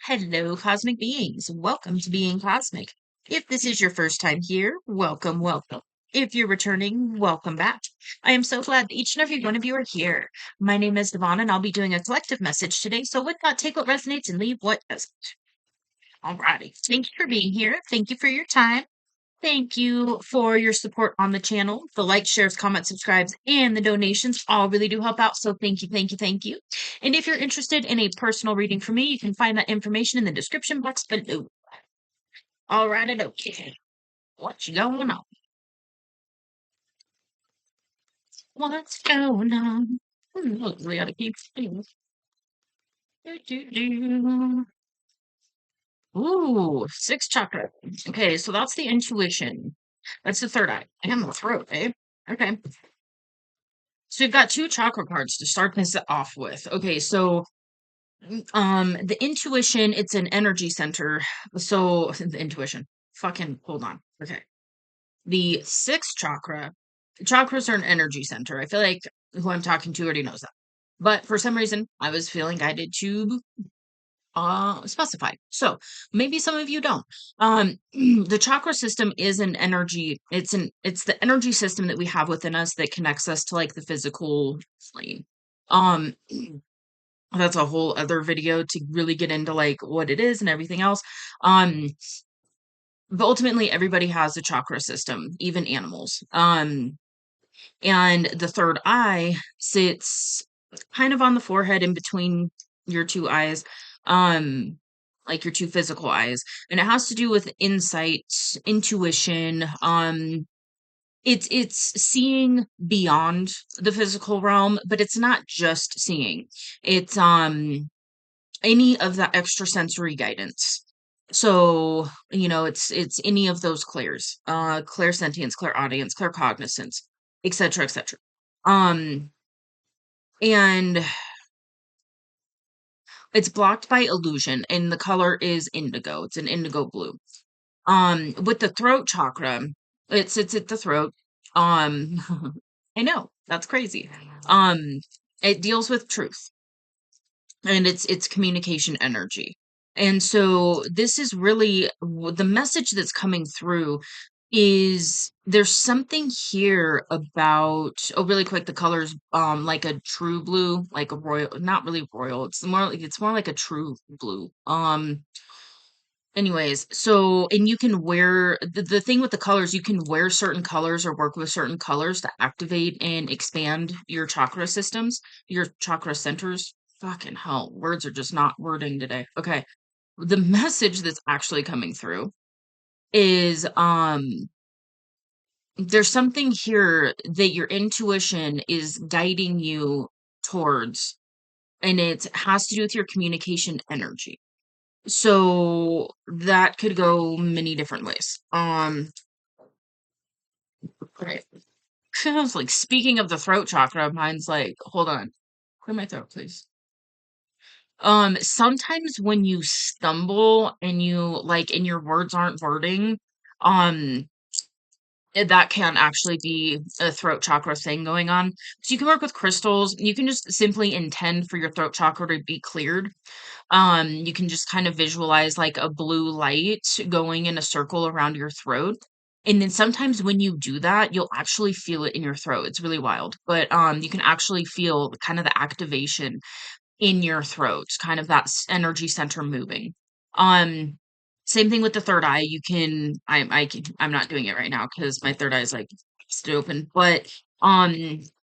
Hello, cosmic beings. Welcome to Being Cosmic. If this is your first time here, welcome, welcome. If you're returning, welcome back. I am so glad that each and every one of you are here. My name is Devon, and I'll be doing a collective message today. So, with that, take what resonates and leave what doesn't. Alrighty. Thank you for being here. Thank you for your time. Thank you for your support on the channel. The likes, shares, comments, subscribes, and the donations all really do help out. So thank you, thank you, thank you. And if you're interested in a personal reading from me, you can find that information in the description box below. All right, okay. What's going on? What's going on? We gotta keep doing. Ooh, sixth chakra. Okay, so that's the intuition. That's the third eye and the throat, eh? Okay. So we've got two chakra cards to start this off with. Okay, so the intuition, it's an energy center. So the intuition. Fucking hold on. Okay. The sixth chakra, chakras are an energy center. I feel like who I'm talking to already knows that. But for some reason, I was feeling guided to specify. So maybe some of you don't. The chakra system is an energy, it's the energy system that we have within us that connects us to like the physical plane. Um that's a whole other video to really get into like what it is and everything else. But ultimately everybody has a chakra system, even animals. And the third eye sits kind of on the forehead in between your two eyes, um, like your two physical eyes. And it has to do with insight, intuition. It's seeing beyond the physical realm, but it's not just seeing. It's any of that extrasensory guidance. So, it's any of those clairs, clairsentience, clairaudience, claircognizance, etc., etc. Um, and it's blocked by illusion, and the color is indigo. It's an indigo blue. With the throat chakra, it sits at the throat. Um, I know that's crazy. Um, it deals with truth, and it's communication energy. And so this is really the message that's coming through is there's something here about really quick, the colors like a true blue, like a royal, not really royal, it's more like a true blue. Anyways, so and you can wear the thing with the colors, you can wear certain colors or work with certain colors to activate and expand your chakra systems, your chakra centers. Fucking hell, words are just not wording today. Okay. The message that's actually coming through is there's something here that your intuition is guiding you towards, and it has to do with your communication energy. So that could go many different ways. Right. I was like, speaking of the throat chakra, mine's like, hold on, clear my throat, please. Sometimes when you stumble and you like, and your words aren't wording, um, that can actually be a throat chakra thing going on. So you can work with crystals. You can just simply intend for your throat chakra to be cleared. You can just kind of visualize like a blue light going in a circle around your throat. And then sometimes when you do that, you'll actually feel it in your throat. It's really wild. But you can actually feel kind of the activation in your throat, kind of that energy center moving. Um, Same thing with the third eye. I'm not doing it right now because my third eye is like still open. But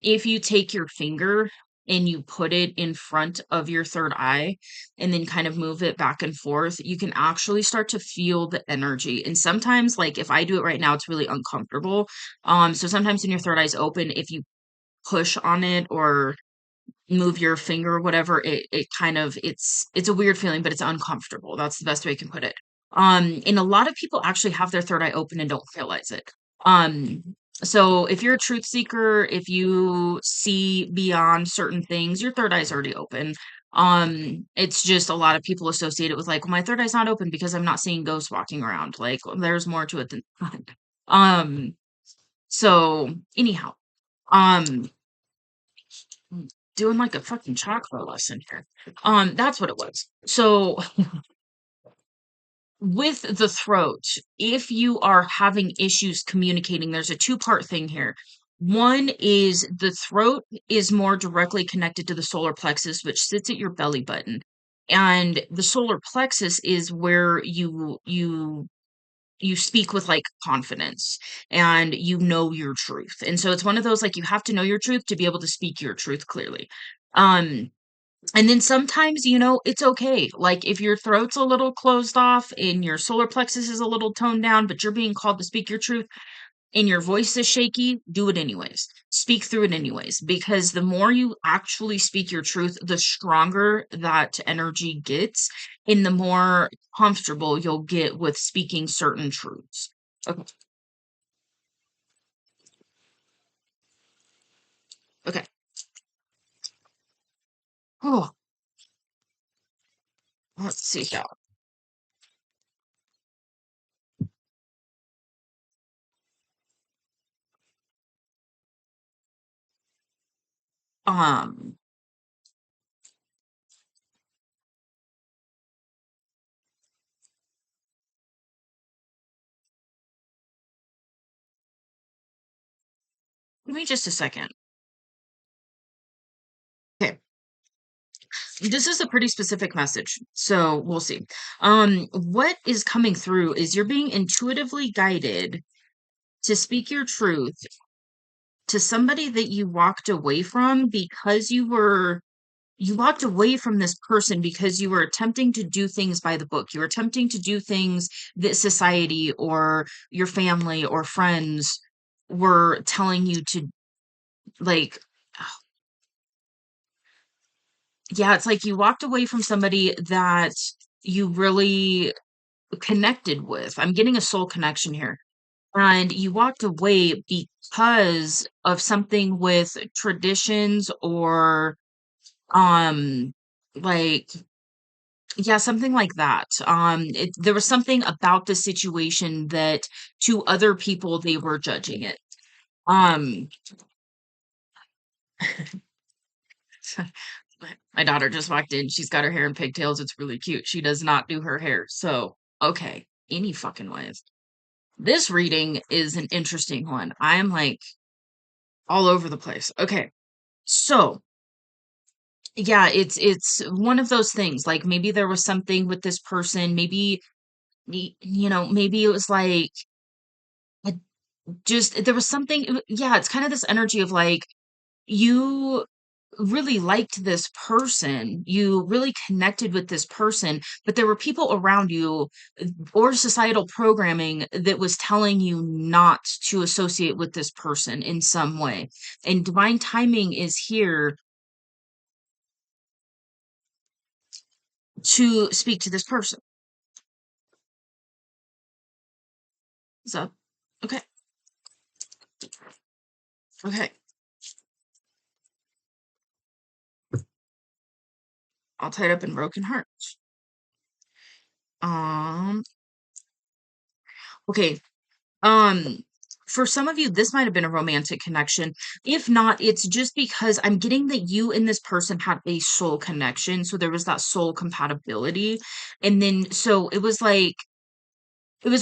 if you take your finger and you put it in front of your third eye and then kind of move it back and forth, you can actually start to feel the energy. And sometimes, like if I do it right now, it's really uncomfortable. So sometimes when your third eye's open, if you push on it or move your finger or whatever, it kind of it's a weird feeling, but it's uncomfortable. That's the best way I can put it. And a lot of people actually have their third eye open and don't realize it. Um, so if you're a truth seeker, if you see beyond certain things, your third eye is already open. It's just a lot of people associate it with like, well, my third eye's not open because I'm not seeing ghosts walking around. Like, there's more to it than that. Um, so anyhow, um, doing like a fucking chakra lesson here. That's what it was. So with the throat, if you are having issues communicating, there's a two-part thing here. One is the throat is more directly connected to the solar plexus, which sits at your belly button. And the solar plexus is where you speak with like confidence and you know your truth. And so it's one of those like you have to know your truth to be able to speak your truth clearly. Um and then sometimes, it's okay. Like if your throat's a little closed off and your solar plexus is a little toned down, but you're being called to speak your truth and your voice is shaky, do it anyways. Speak through it anyways, because the more you actually speak your truth, the stronger that energy gets and the more comfortable you'll get with speaking certain truths. Okay. Okay. Oh, let's see here. Um, Give me just a second. Okay. This is a pretty specific message, so we'll see. What is coming through is you're being intuitively guided to speak your truth to somebody that you walked away from because you walked away from this person because you were attempting to do things by the book. You were attempting to do things that society or your family or friends were telling you to like. Yeah, it's like you walked away from somebody that you really connected with. I'm getting a soul connection here. And you walked away because of something with traditions or um like yeah, something like that. There was something about the situation that to other people they were judging it. Um my daughter just walked in. She's got her hair in pigtails. It's really cute. She does not do her hair. So, okay, any fucking ways. This reading is an interesting one. I am like all over the place. Okay. So, yeah, it's one of those things. Like maybe there was something with this person, maybe maybe it was like a- just there was something yeah, it's kind of this energy of like you really liked this person, you really connected with this person, but there were people around you or societal programming that was telling you not to associate with this person in some way. And divine timing is here to speak to this person. So, okay, okay, all tied up in broken hearts. Um, okay, Um, for some of you, this might have been a romantic connection. If not, it's just because I'm getting that you and this person had a soul connection. So there was that soul compatibility. And then, so it was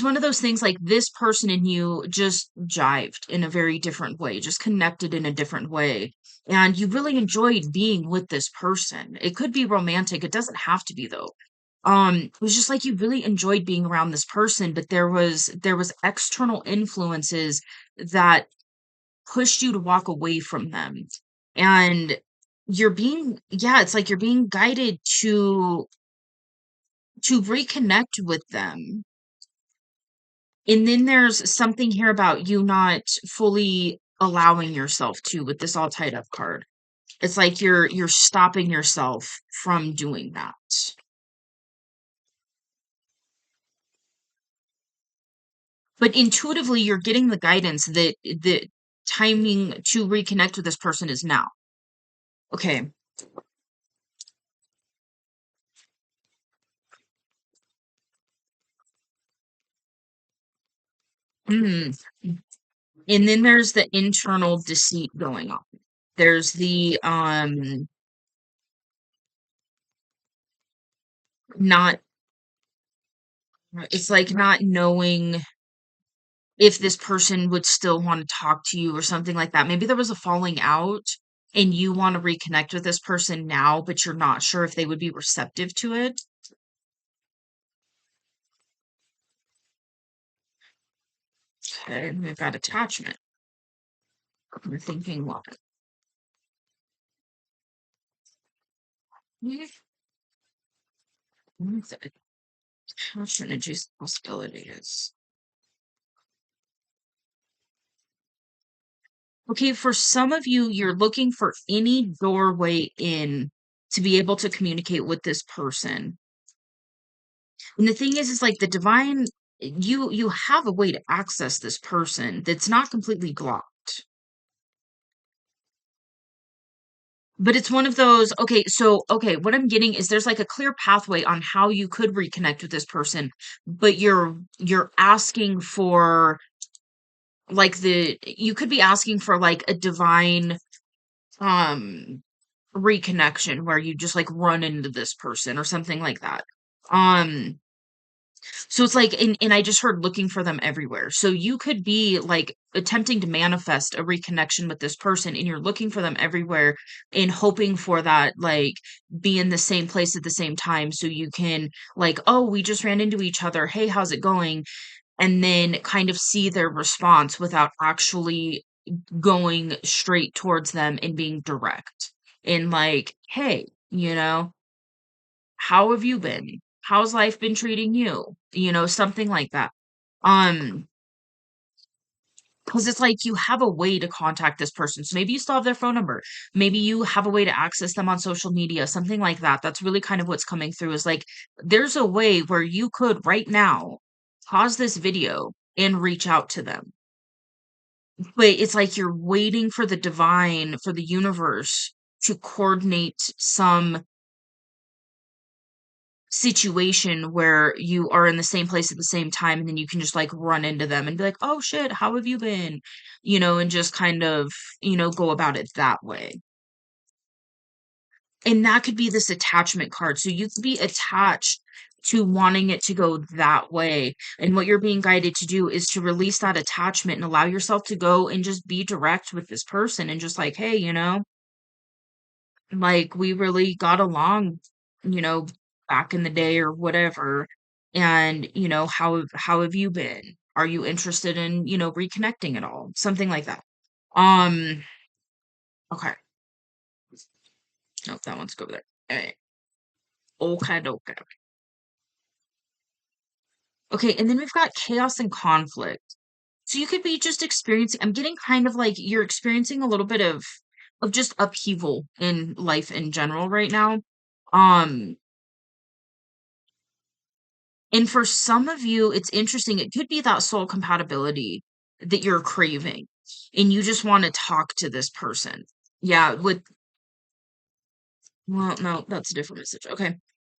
one of those things like this person and you just jived in a very different way, just connected in a different way. And you really enjoyed being with this person. It could be romantic. It doesn't have to be though. It was just like you really enjoyed being around this person, but there was external influences that pushed you to walk away from them. And yeah, it's like you're being guided to reconnect with them. And then there's something here about you not fully allowing yourself to with this all tied up card. It's like you're stopping yourself from doing that. But intuitively, you're getting the guidance that the timing to reconnect with this person is now. Okay. Mm. And then there's the internal deceit going on. There's the not It's like not knowing if this person would still want to talk to you or something like that. Maybe there was a falling out and you want to reconnect with this person now, but you're not sure if they would be receptive to it. Okay, and we've got attachment. We're thinking what? What is it? Attachment adjacent possibilities. Okay, for some of you, you're looking for any doorway in to be able to communicate with this person. And the thing is like the divine, you have a way to access this person that's not completely blocked. But it's one of those, okay, so okay, what I'm getting is there's like a clear pathway on how you could reconnect with this person, but you're asking for like you could be asking for like a divine um reconnection where you just like run into this person or something like that. Um so it's like and I just heard looking for them everywhere. So you could be like attempting to manifest a reconnection with this person and you're looking for them everywhere and hoping for that like be in the same place at the same time so you can like, oh, we just ran into each other. Hey, how's it going? And then kind of see their response without actually going straight towards them and being direct and like, hey, how have you been? How's life been treating you? Something like that. Um, because it's like you have a way to contact this person. So maybe you still have their phone number. Maybe you have a way to access them on social media, something like that. That's really kind of what's coming through is like there's a way where you could right now pause this video and reach out to them. But it's like you're waiting for the divine, for the universe to coordinate some situation where you are in the same place at the same time, and then you can just, like, run into them and be like, "Oh, shit, how have you been?" And just kind of, go about it that way. And that could be this attachment card. So you could be attached to wanting it to go that way. And what you're being guided to do is to release that attachment and allow yourself to go and just be direct with this person and just like, "Hey, like we really got along, you know, back in the day or whatever. And, how have you been? Are you interested in, reconnecting at all?" Something like that. Um, okay. Nope, that one's go over there. All right. Okay, okay. Okay, and then we've got chaos and conflict. So you could be just experiencing, I'm getting kind of like you're experiencing a little bit of just upheaval in life in general right now. Um, and for some of you, it's interesting. It could be that soul compatibility that you're craving, and you just want to talk to this person. Yeah, well, no, that's a different message. Okay.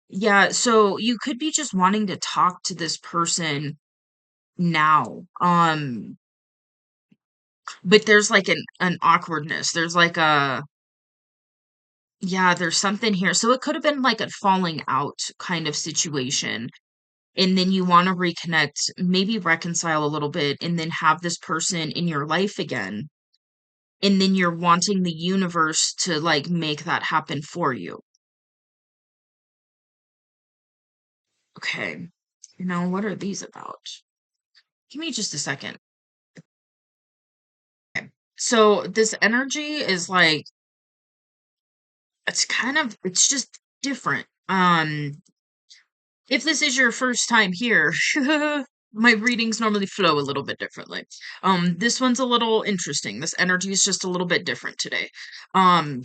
Yeah, so you could be just wanting to talk to this person now. But there's like an awkwardness. There's like yeah, there's something here. So it could have been like a falling out kind of situation. And then you want to reconnect, maybe reconcile a little bit, and then have this person in your life again. And then you're wanting the universe to like make that happen for you. Okay. Now, what are these about? Give me just a second. So this energy is like it's just different. If this is your first time here, my readings normally flow a little bit differently. This one's a little interesting. This energy is just a little bit different today. Um,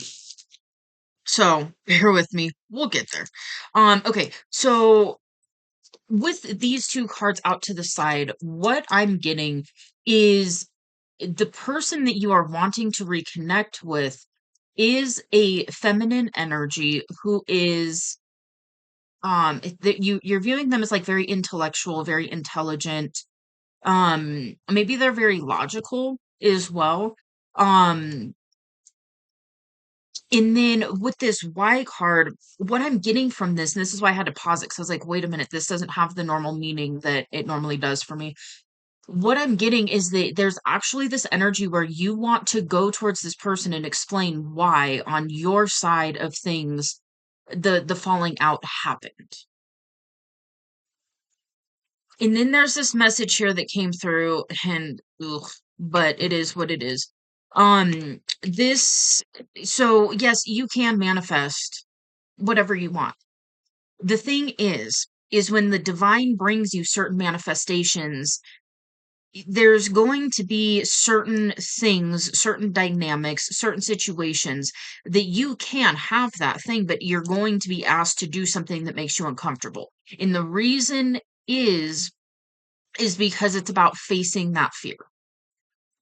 so bear with me. We'll get there. Okay, so with these two cards out to the side, what I'm getting is the person that you are wanting to reconnect with is a feminine energy who is that you're viewing them as like very intellectual, very intelligent. Maybe they're very logical as well. Um And then with this Y card, what I'm getting from this, and this is why I had to pause it because I was like, wait a minute, this doesn't have the normal meaning that it normally does for me. What I'm getting is that there's actually this energy where you want to go towards this person and explain why on your side of things the falling out happened. And then there's this message here that came through and ugh, but it is what it is. This so yes, you can manifest whatever you want. The thing is when the divine brings you certain manifestations, there's going to be certain things, certain dynamics, certain situations that you can have that thing, but you're going to be asked to do something that makes you uncomfortable. And the reason is is because it's about facing that fear.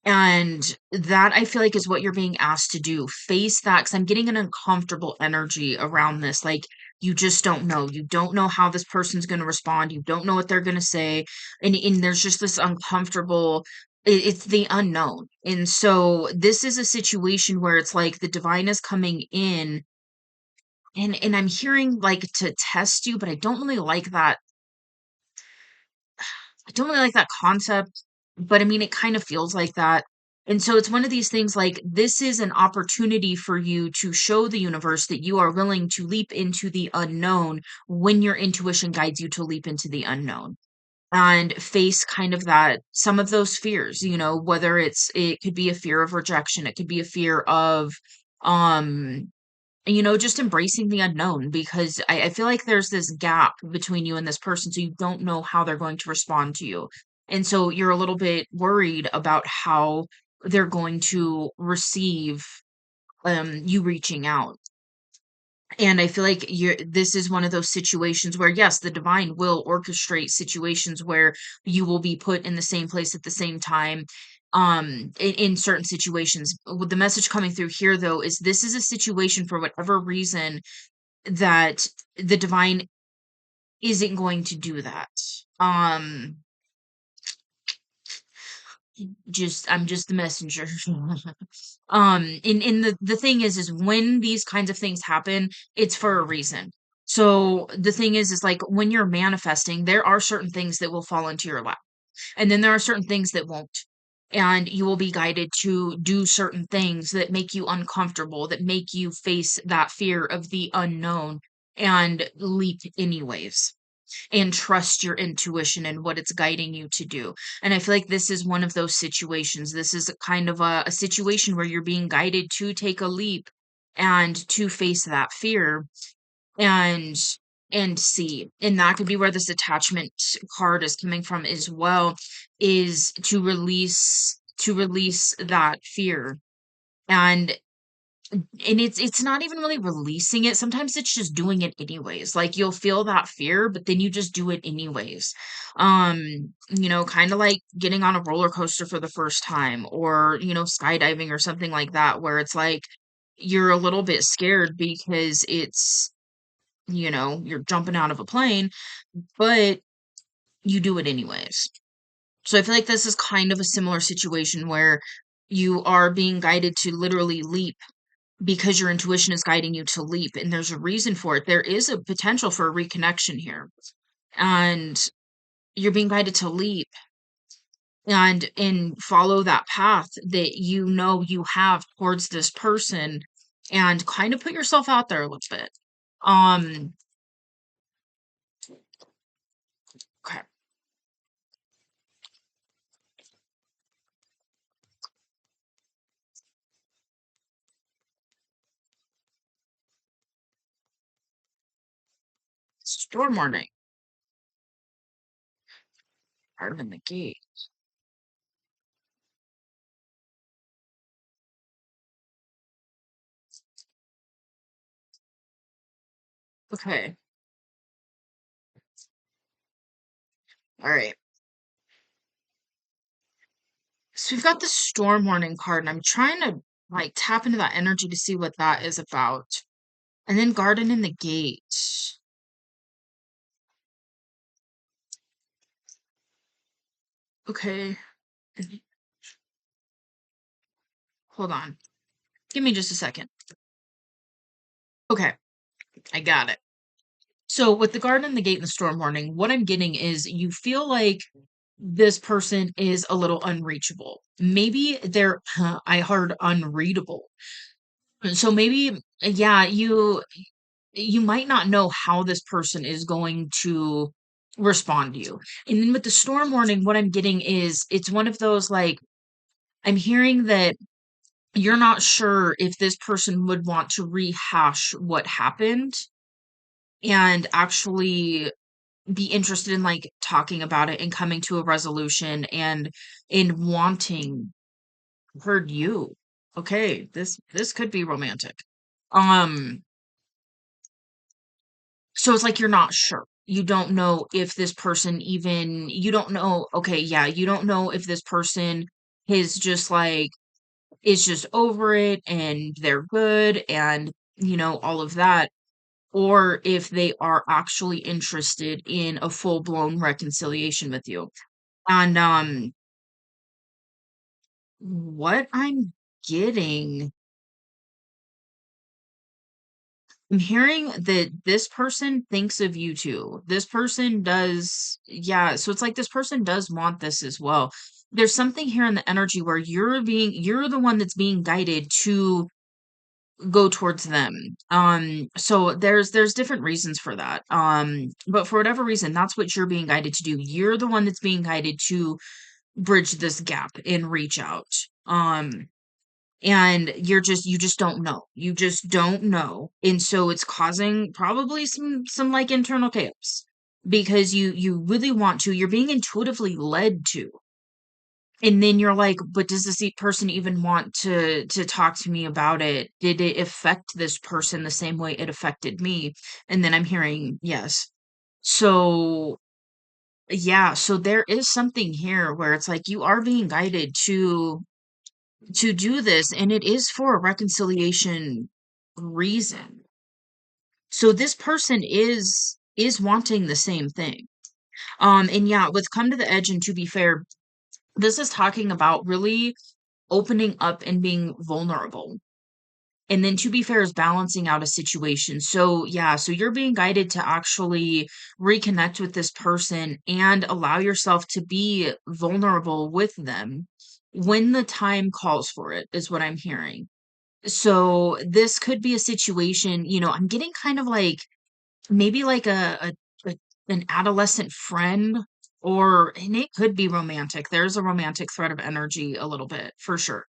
And that I feel like is what you're being asked to do. Face that because I'm getting an uncomfortable energy around this. Like you just don't know. You don't know how this person's going to respond. You don't know what they're going to say. And there's just this uncomfortable, it's the unknown. And so this is a situation where it's like the divine is coming in and I'm hearing like to test you, but I don't really like that concept, but I mean, it kind of feels like that. And so it's one of these things like this is an opportunity for you to show the universe that you are willing to leap into the unknown when your intuition guides you to leap into the unknown and face kind of that some of those fears, whether it could be a fear of rejection, it could be a fear of um just embracing the unknown because I feel like there's this gap between you and this person, so you don't know how they're going to respond to you. And so you're a little bit worried about how they're going to receive you reaching out. And I feel like this is one of those situations where, yes, the divine will orchestrate situations where you will be put in the same place at the same time in certain situations. With the message coming through here, though, is this is a situation for whatever reason that the divine isn't going to do that. Um, I'm just the messenger. And the thing is when these kinds of things happen, it's for a reason. So the thing is like when you're manifesting, there are certain things that will fall into your lap, and then there are certain things that won't. And you will be guided to do certain things that make you uncomfortable, that make you face that fear of the unknown and leap anyways and trust your intuition and what it's guiding you to do. And I feel like this is one of those situations. This is kind of a situation where you're being guided to take a leap and to face that fear and see. And that could be where this attachment card is coming from as well, is to release that fear. And it's not even really releasing it. Sometimes it's just doing it anyways. Like you'll feel that fear, but then you just do it anyways. Kind of like getting on a roller coaster for the first time or, skydiving or something like that, where it's like you're a little bit scared because you're jumping out of a plane, but you do it anyways. So I feel like this is kind of a similar situation where you are being guided to literally leap because your intuition is guiding you to leap and there's a reason for it. There is a potential for a reconnection here. And you're being guided to leap and follow that path that you have towards this person and kind of put yourself out there a little bit. Um okay. Storm warning. Part in the gate. Okay. All right. So we've got the storm warning card and I'm trying to like tap into that energy to see what that is about. And then garden in the gate. Okay. Hold on. Give me just a second. Okay, I got it. So with the garden, the gate, and the storm warning, what I'm getting is you feel like this person is a little unreachable. Maybe they're, I heard unreadable. So maybe, yeah, you might not know how this person is going to respond to you. And then with the storm warning, what I'm getting is it's one of those like I'm hearing that you're not sure if this person would want to rehash what happened and actually be interested in like talking about it and coming to a resolution and in wanting heard you. Okay, this could be romantic. Um So it's like you're not sure. You don't know if this person even you don't know okay, yeah, you don't know if this person is just like is just over it and they're good and all of that, or if they are actually interested in a full-blown reconciliation with you. And what I'm getting I'm hearing that this person thinks of you too. This person does, yeah. So it's like this person does want this as well. There's something here in the energy where you're the one that's being guided to go towards them. So there's different reasons for that. But for whatever reason, that's what you're being guided to do. You're the one that's being guided to bridge this gap and reach out. And you just don't know. You just don't know. And so it's causing probably some like internal chaos because you really want to, you're being intuitively led to. And then you're like, but does this person even want to talk to me about it? Did it affect this person the same way it affected me? And then I'm hearing yes. So yeah, so there is something here where it's like you are being guided to do this, and it is for a reconciliation reason. So this person is wanting the same thing. And yeah, with come to the edge, and to be fair, this is talking about really opening up and being vulnerable. And then to be fair is balancing out a situation. So yeah, so you're being guided to actually reconnect with this person and allow yourself to be vulnerable with them when the time calls for it, is what I'm hearing. So this could be a situation, I'm getting kind of like maybe like a an adolescent friend, or and it could be romantic. There's a romantic thread of energy a little bit for sure.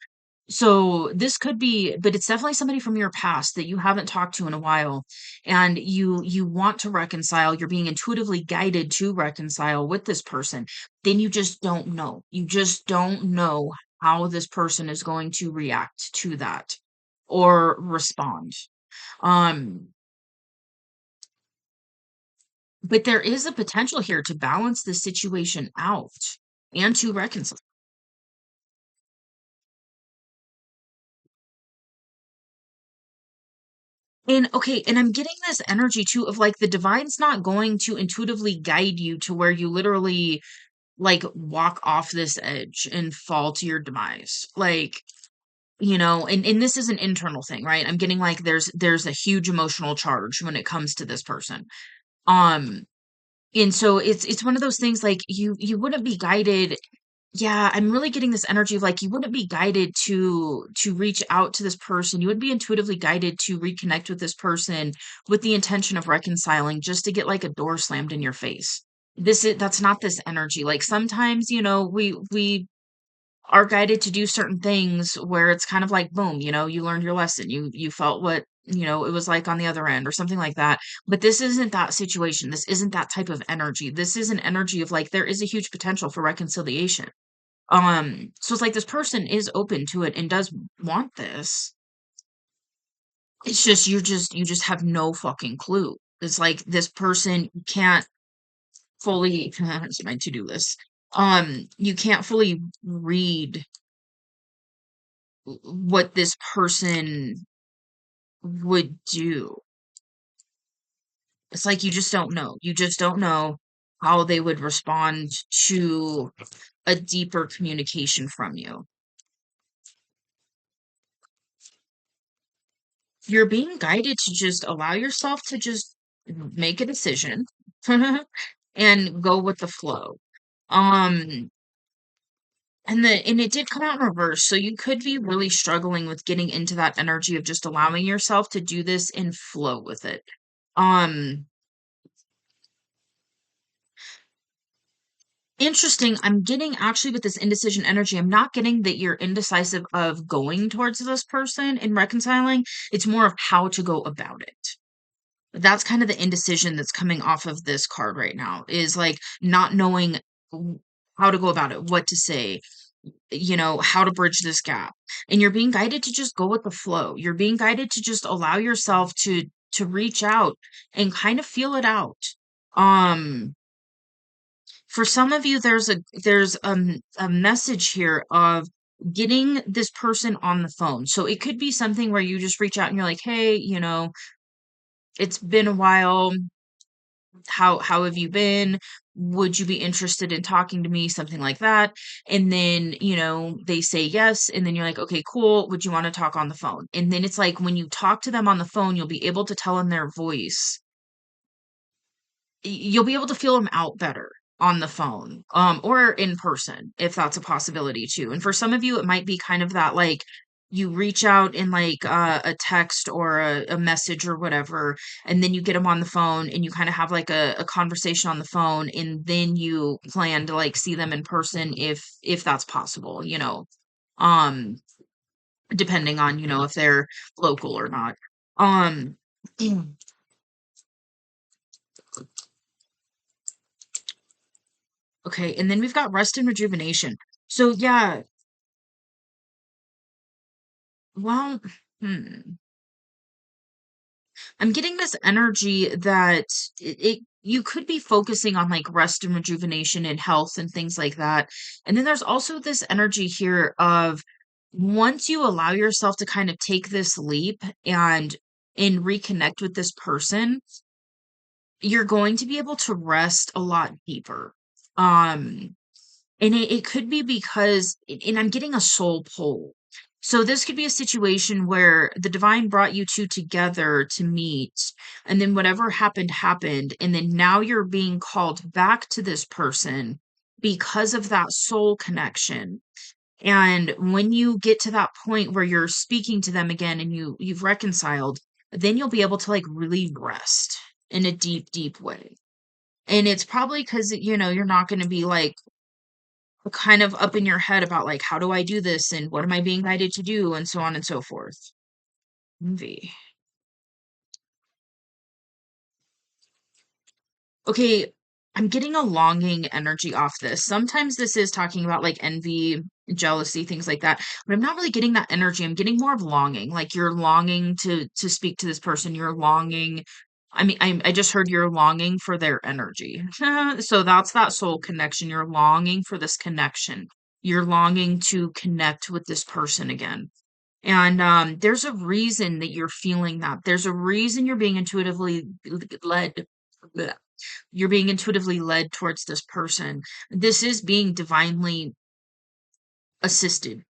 So this could be, but it's definitely somebody from your past that you haven't talked to in a while, and you want to reconcile. You're being intuitively guided to reconcile with this person. Then you just don't know. You just don't know how this person is going to react to that or respond. Um, but there is a potential here to balance the situation out and to reconcile. And okay, and I'm getting this energy too of like the divine's not going to intuitively guide you to where you literally like walk off this edge and fall to your demise. Like, and this is an internal thing, right? I'm getting like there's a huge emotional charge when it comes to this person. Um, and so it's one of those things like you wouldn't be guided. Yeah, I'm really getting this energy of like you wouldn't be guided to reach out to this person. You would be intuitively guided to reconnect with this person with the intention of reconciling just to get like a door slammed in your face. That's not this energy. Like sometimes, we are guided to do certain things where it's kind of like boom, you learned your lesson. You felt what, it was like on the other end or something like that. But this isn't that situation. This isn't that type of energy. This is an energy of like there is a huge potential for reconciliation. So it's like this person is open to it and does want this. It's just you just have no fucking clue. It's like this person can't fully it's my to-do list. You can't fully read what this person would do. It's like you just don't know. You just don't know how they would respond to a deeper communication from you. You're being guided to just allow yourself to just make a decision and go with the flow. Um, and it did come out in reverse, so you could be really struggling with getting into that energy of just allowing yourself to do this and flow with it. Um, Interesting. I'm getting actually with this indecision energy, I'm not getting that you're indecisive of going towards this person and reconciling. It's more of how to go about it. That's kind of the indecision that's coming off of this card right now is like not knowing w- how to go about it, what to say, how to bridge this gap. And you're being guided to just go with the flow. You're being guided to just allow yourself to reach out and kind of feel it out. Um for some of you there's a message here of getting this person on the phone. So it could be something where you just reach out and you're like, "Hey, it's been a while. How have you been? Would you be interested in talking to me?" Something like that. And then, they say yes, and then you're like, "Okay, cool. Would you want to talk on the phone?" And then it's like when you talk to them on the phone, you'll be able to tell in their voice you'll be able to feel them out better on the phone, or in person, if that's a possibility too. And for some of you, it might be kind of that, like, you reach out in, like, a text or a message or whatever, and then you get them on the phone and you kinda have, like, a conversation on the phone, and then you plan to, like, see them in person if that's possible, um, depending on, if they're local or not. Um Okay, and then we've got rest and rejuvenation. So yeah, well, hmm, I'm getting this energy that you could be focusing on like rest and rejuvenation and health and things like that. And then there's also this energy here of once you allow yourself to kind of take this leap and reconnect with this person, you're going to be able to rest a lot deeper. Um And it could be because and I'm getting a soul pull. So this could be a situation where the divine brought you 2 together to meet, and then whatever happened, happened, and then now you're being called back to this person because of that soul connection. And when you get to that point where you're speaking to them again and you've reconciled, then you'll be able to, like, really rest in a deep, deep way. And it's probably 'cause, you're not gonna be, like, kind of up in your head about like, how do I do this and what am I being guided to do and so on and so forth. Envy. Okay, I'm getting a longing energy off this. Sometimes this is talking about like envy, jealousy, things like that, but I'm not really getting that energy. I'm getting more of longing. Like you're longing to speak to this person. You're longing. I mean, I just heard you're longing for their energy. So that's that soul connection. You're longing for this connection. You're longing to connect with this person again. And, there's a reason that you're feeling that. There's a reason you're being intuitively led bleh, you're being intuitively led towards this person. This is being divinely assisted.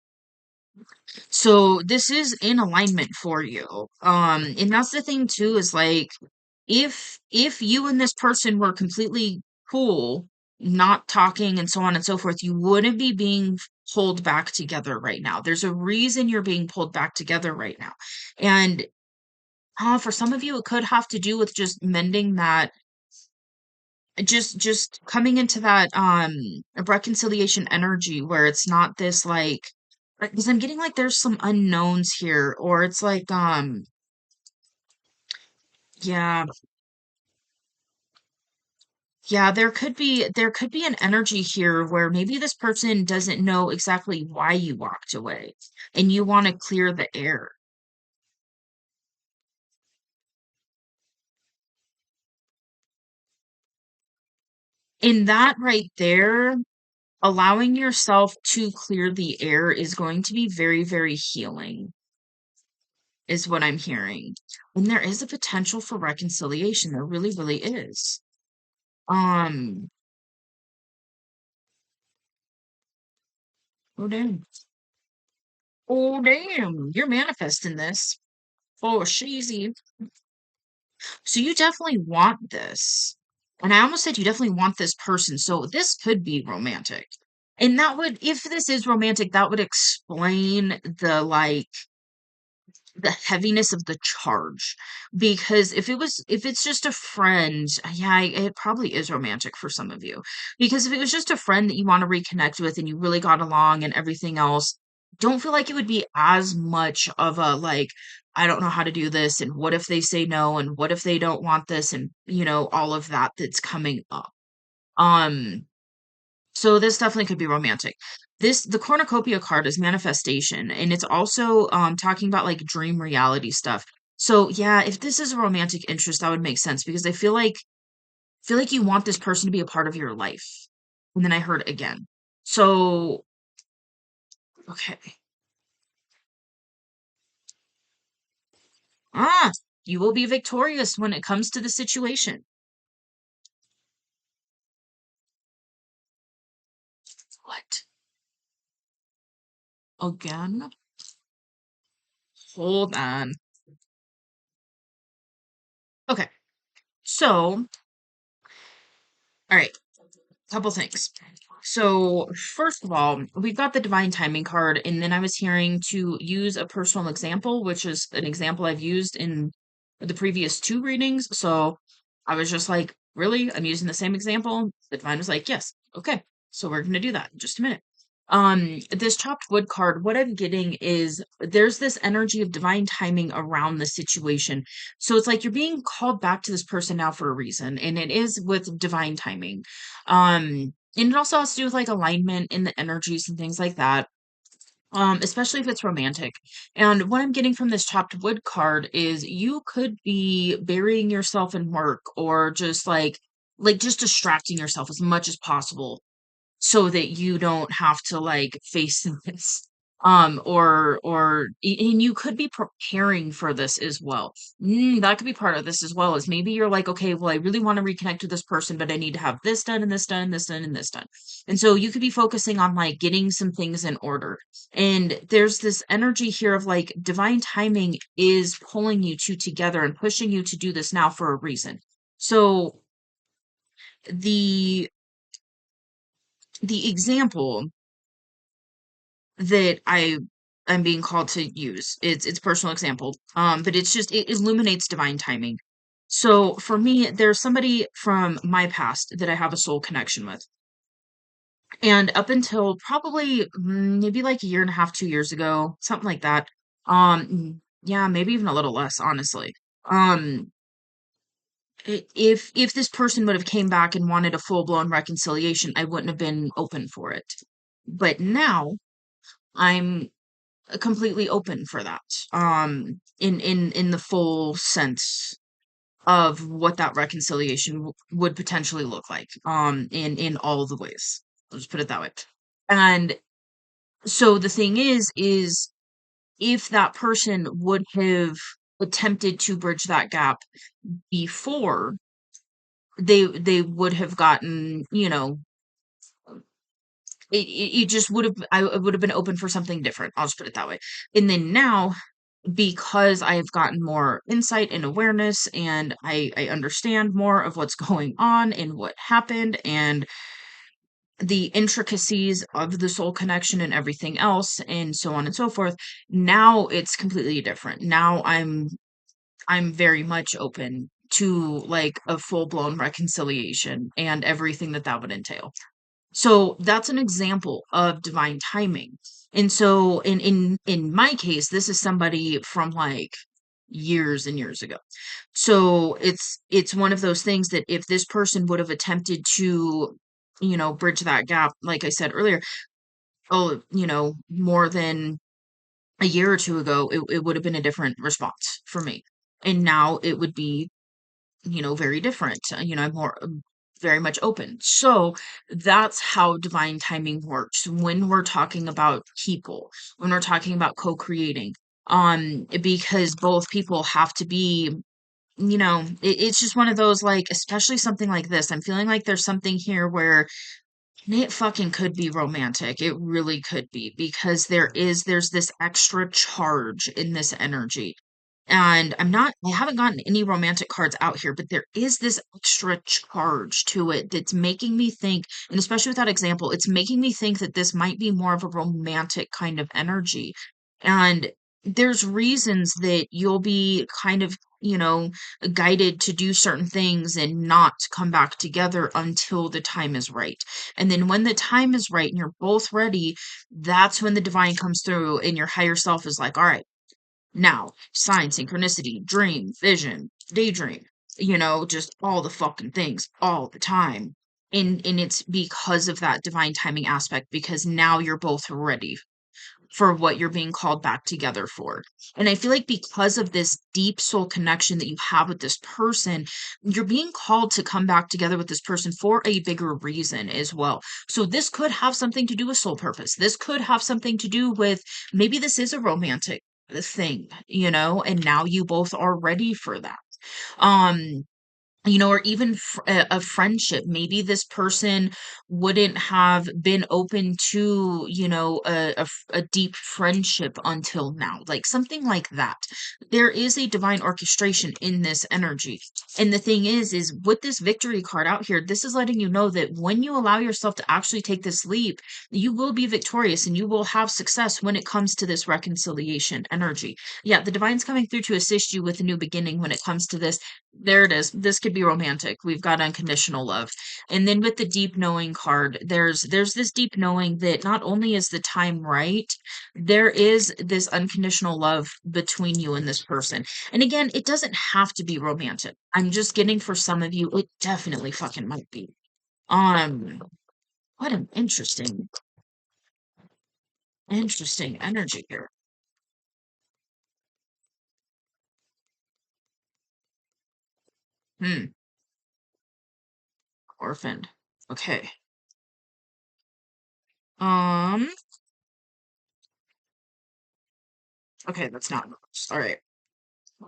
So this is in alignment for you. And that's the thing too, is like if you and this person were completely cool, not talking and so on and so forth, you wouldn't be being pulled back together right now. There's a reason you're being pulled back together right now. And for some of you, it could have to do with just mending that, just coming into that reconciliation energy where it's not this like because I'm getting like there's some unknowns here, or it's like yeah, yeah, there could be an energy here where maybe this person doesn't know exactly why you walked away and you want to clear the air. In that right there, allowing yourself to clear the air is going to be very, very healing, is what I'm hearing. And there is a potential for reconciliation. There really, really is. Um, oh damn. Oh damn. You're manifesting this. Oh, cheesy. So you definitely want this. And I almost said you definitely want this person. So this could be romantic. And that would, if this is romantic, that would explain the like the heaviness of the charge. Because if it's just a friend, yeah, it probably is romantic for some of you. Because if it was just a friend that you want to reconnect with and you really got along and everything else, don't feel like it would be as much of a like, I don't know how to do this, and what if they say no, and what if they don't want this, and all of that that's coming up. Um, so this definitely could be romantic. The cornucopia card is manifestation, and it's also talking about like dream reality stuff. So yeah, if this is a romantic interest, that would make sense because I feel like you want this person to be a part of your life. And then I heard again. So okay. Ah, you will be victorious when it comes to the situation. What? Again? Hold on. Okay. So, all right. Couple things. So, first of all, we've got the divine timing card, and then I was hearing to use a personal example, which is an example I've used in the previous two readings. So, I was just like, really? I'm using the same example? The divine was like, yes, okay. So, we're going to do that in just a minute. This chopped wood card, what I'm getting is there's this energy of divine timing around the situation. So, it's like you're being called back to this person now for a reason, and it is with divine timing. And it also has to do with like alignment in the energies and things like that. Especially if it's romantic. And what I'm getting from this chopped wood card is you could be burying yourself in work or just like just distracting yourself as much as possible so that you don't have to like face this and you could be preparing for this as well. That could be part of this as well, is maybe you're like, okay, well, I really want to reconnect with this person, but I need to have this done and this done and this done and this done. And so you could be focusing on like getting some things in order. And there's this energy here of like divine timing is pulling you two together and pushing you to do this now for a reason. So the the example that I'm being called to use. It's personal example. But it's just it illuminates divine timing. So for me, there's somebody from my past that I have a soul connection with. And up until probably maybe like a year and a half, 2 years ago, something like that. Yeah, maybe even a little less, honestly. Um, if this person would have came back and wanted a full-blown reconciliation, I wouldn't have been open for it. But now I'm completely open for that. In the full sense of what that reconciliation would potentially look like. In all the ways. I'll just put it that way. And so the thing is if that person would have attempted to bridge that gap before, they would have gotten, it just would have I would have been open for something different. I'll just put it that way. And then now, because I have gotten more insight and awareness and I understand more of what's going on and what happened and the intricacies of the soul connection and everything else and so on and so forth, now it's completely different. Now I'm very much open to like a full-blown reconciliation and everything that that would entail. So that's an example of divine timing. And so in my case, this is somebody from like years and years ago. So it's one of those things that if this person would have attempted to, bridge that gap, like I said earlier, oh, more than a year or two ago, it would have been a different response for me. And now it would be very different. I'm more very much open. So that's how divine timing works when we're talking about people, when we're talking about co-creating. Because both people have to be, it's just one of those like, especially something like this. I'm feeling like there's something here where it fucking could be romantic. It really could be because there's this extra charge in this energy. And I haven't gotten any romantic cards out here, but there is this extra charge to it that's making me think, and especially with that example, it's making me think that this might be more of a romantic kind of energy. And there's reasons that you'll be kind of, guided to do certain things and not come back together until the time is right. And then when the time is right and you're both ready, that's when the divine comes through and your higher self is like, all right, now, sign, synchronicity, dream, vision, daydream, just all the fucking things all the time. And it's because of that divine timing aspect, because now you're both ready for what you're being called back together for. And I feel like because of this deep soul connection that you have with this person, you're being called to come back together with this person for a bigger reason as well. So this could have something to do with soul purpose. This could have something to do with, maybe this is a romantic thing, and now you both are ready for that. Um or even a friendship. Maybe this person wouldn't have been open to, a deep friendship until now, like something like that. There is a divine orchestration in this energy. And the thing is with this victory card out here, this is letting you know that when you allow yourself to actually take this leap, you will be victorious and you will have success when it comes to this reconciliation energy. Yeah, the divine's coming through to assist you with a new beginning when it comes to this. There it is. This could be romantic. We've got unconditional love. And then with the deep knowing card, there's this deep knowing that not only is the time right, there is this unconditional love between you and this person. And again, it doesn't have to be romantic. I'm just getting, for some of you, it definitely fucking might be. Um, what an interesting energy here. Hmm, orphaned. Okay. Um, okay, that's not all right.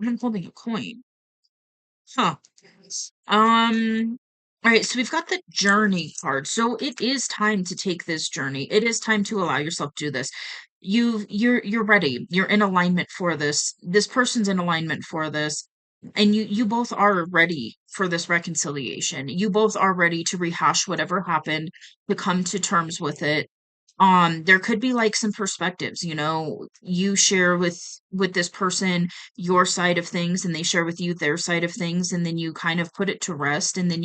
I'm holding a coin. Huh. All right, so we've got the journey card. So it is time to take this journey. It is time to allow yourself to do this. You're ready. You're in alignment for this. This person's in alignment for this. And you both are ready for this reconciliation. You both are ready to rehash whatever happened, to come to terms with it. There could be like some perspectives, you share with this person your side of things and they share with you their side of things, and then you kind of put it to rest, and then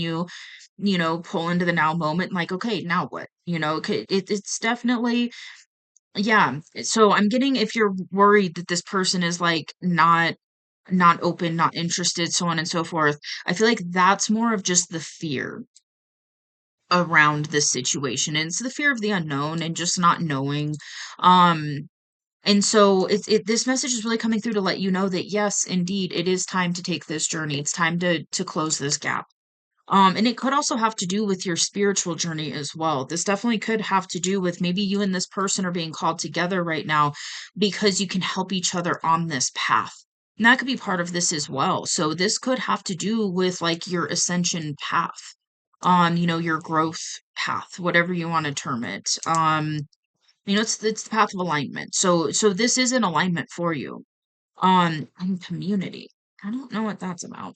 pull into the now moment, like, okay, now what? It's definitely, yeah. So I'm getting, if you're worried that this person is like not open, not interested, so on and so forth, I feel like that's more of just the fear around this situation. And it's the fear of the unknown and just not knowing. Um, and so this message is really coming through to let you know that yes, indeed, it is time to take this journey. It's time to close this gap. And it could also have to do with your spiritual journey as well. This definitely could have to do with, maybe you and this person are being called together right now because you can help each other on this path. And that could be part of this as well. So this could have to do with like your ascension path, your growth path, whatever you want to term it. It's the path of alignment. So this is an alignment for you. And community. I don't know what that's about.